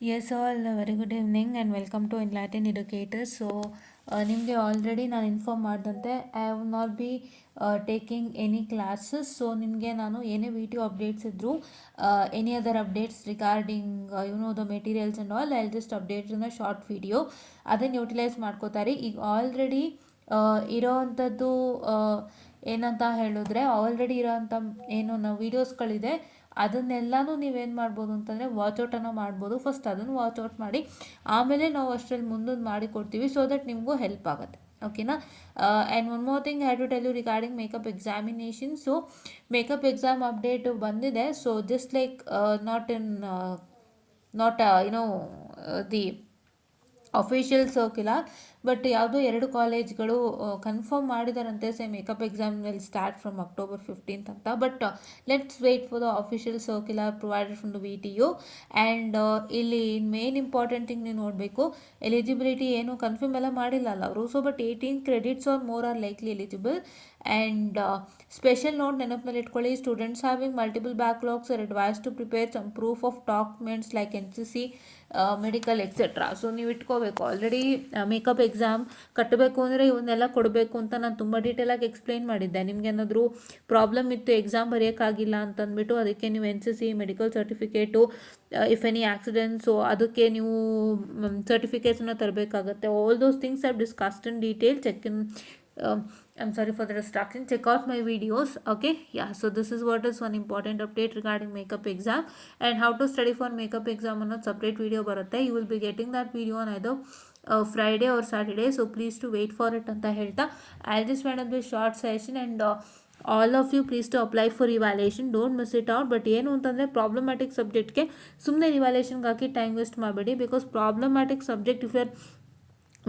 Yes, all very good evening and welcome to Enlightened Educators. ನಿಮಗೆ already ನಾನು inform ಮಾಡಿದಂತೆ I have not be taking any classes. So ನಿಮಗೆ ನಾನು ಏನೇ video updates ಇದ್ದರೂ any other updates regarding the materials and all I just update in a short video. ಅದನ್ನು utilise ಮಾಡ್ಕೋತಾರೆ. ಈಗ ಆಲ್ರೆಡಿ ಇರೋವಂಥದ್ದು ಏನಂತ ಹೇಳಿದ್ರೆ ಆಲ್ರೆಡಿ ಇರೋವಂಥ ಏನು ನಾವು ವೀಡಿಯೋಸ್ಗಳಿದೆ ಅದನ್ನೆಲ್ಲನೂ ನೀವೇನು ಮಾಡ್ಬೋದು ಅಂತಂದರೆ ವಾಚೌಟನ್ನು ಮಾಡ್ಬೋದು. ಫಸ್ಟ್ ಅದನ್ನು ವಾಚೌಟ್ ಮಾಡಿ ಆಮೇಲೆ ನಾವು ಅಷ್ಟರಲ್ಲಿ ಮುಂದೊಂದು ಮಾಡಿ ಕೊಡ್ತೀವಿ ಸೊ ದಟ್ ನಿಮಗೂ ಹೆಲ್ಪ್ ಆಗುತ್ತೆ. ಓಕೆನಾ? And one more thing have to tell you regarding makeup examination. So makeup exam update ಬಂದಿದೆ. So just like not the official circular, but ಯಾವುದೋ 2 ಕಾಲೇಜ್ಗಳು ಕನ್ಫರ್ಮ್ ಮಾಡಿದಾರಂತೆ makeup exam will start from October 15th ಅಂತ. But let's wait for the official circular provided from the VTU. And ಇಲ್ಲಿ main important thing ನೀವು ನೋಡಬೇಕು, eligibility ಏನು confirm ಎಲ್ಲ ಮಾಡಿಲ್ಲ ಅಲ್ಲ ಅವರು. So but 18 credits R more are likely eligible. And special note ನೆನಪಿನಲ್ಲಿ ಇಟ್ಕೊಳ್ಳಿ, students having multiple backlogs are advise to prepare some proof of documents like NCC, medical etcetera. So ನೀವು ಇಟ್ಕೋಬೇಕು. ಆಲ್ರೆಡಿ ಮೇಕಪ್ ಎಕ್ಸಾಮ್ ಕಟ್ಟಬೇಕು ಅಂದರೆ ಇವನ್ನೆಲ್ಲ ಕೊಡಬೇಕು ಅಂತ ನಾನು ತುಂಬ ಡೀಟೇಲಾಗಿ ಎಕ್ಸ್ಪ್ಲೈನ್ ಮಾಡಿದ್ದೆ. ನಿಮ್ಗೆ ಏನಾದರೂ ಪ್ರಾಬ್ಲಮ್ ಇತ್ತು, ಎಕ್ಸಾಮ್ ಬರೆಯೋಕ್ಕಾಗಿಲ್ಲ ಅಂತಂದ್ಬಿಟ್ಟು, ಅದಕ್ಕೆ ನೀವು NCC medical certificate, if any accidents ಅದಕ್ಕೆ ನೀವು ಸರ್ಟಿಫಿಕೇಟ್ಸನ್ನು ತರಬೇಕಾಗತ್ತೆ. All those things are discussed in detail. Check in I'm sorry for the distraction. Check out my videos. Okay, yeah, so this is what is one important update regarding makeup exam and how to study for makeup exam on a separate video barutte. You will be getting that video on either Friday or Saturday, so please to wait for it anta helta I'll just wind up this short session. And all of you please to apply for evaluation, don't miss it out. But ಏನು ಅಂತಂದರೆ problematic ಸಬ್ಜೆಕ್ಟ್ಗೆ ಸುಮ್ಮನೆ ಇವ್ಯಾಲ್ಯೂಷನ್ಗೆ ಹಾಕಿ time waste ಮಾಡಬೇಡಿ. Because problematic subject if you are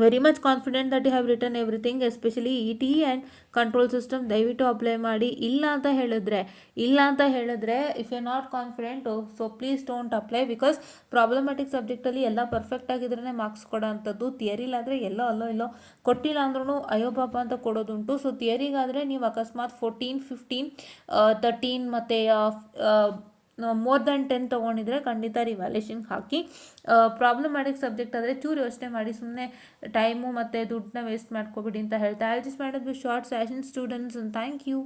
very much confident that you have return everything, especially ET and control system ದಯವಿಟ್ಟು apply ಮಾಡಿ. ಇಲ್ಲ ಅಂತ ಹೇಳಿದ್ರೆ if you not confident, so please don't apply. Because ಪ್ರಾಬ್ಲಮ್ಯಾಟಿಕ್ ಸಬ್ಜೆಕ್ಟಲ್ಲಿ ಎಲ್ಲ perfect ಆಗಿದ್ರೇ marks ಕೊಡೋ ಅಂಥದ್ದು. ಥಿಯರಿಲಾದರೆ ಇಲ್ಲೋ ಕೊಟ್ಟಿಲ್ಲ ಅಂದ್ರೂ ಅಯ್ಯೋ ಪಾಪ ಅಂತ ಕೊಡೋದುಂಟು. ಸೊ ಥಿಯರಿಗಾದರೆ ನೀವು ಅಕಸ್ಮಾತ್ 14, 15, 13 ಮತ್ತು ಮೋರ್ ದೆನ್ 10 ತೊಗೊಂಡಿದ್ರೆ ಖಂಡಿತ ರಿವ್ಯಾಲ್ಯೂಷನ್ಗೆ ಹಾಕಿ. ಪ್ರಾಬ್ಲಮ್ಯಾಟಿಕ್ ಸಬ್ಜೆಕ್ಟ್ ಆದರೆ ಚೂರು ಯೋಚನೆ ಮಾಡಿ, ಸುಮ್ಮನೆ ಟೈಮು ಮತ್ತು ದುಡ್ಡನ್ನ ವೇಸ್ಟ್ ಮಾಡ್ಕೊಬಿಡಿ ಅಂತ ಹೇಳ್ತಾ I just made up this short session students. Thank you.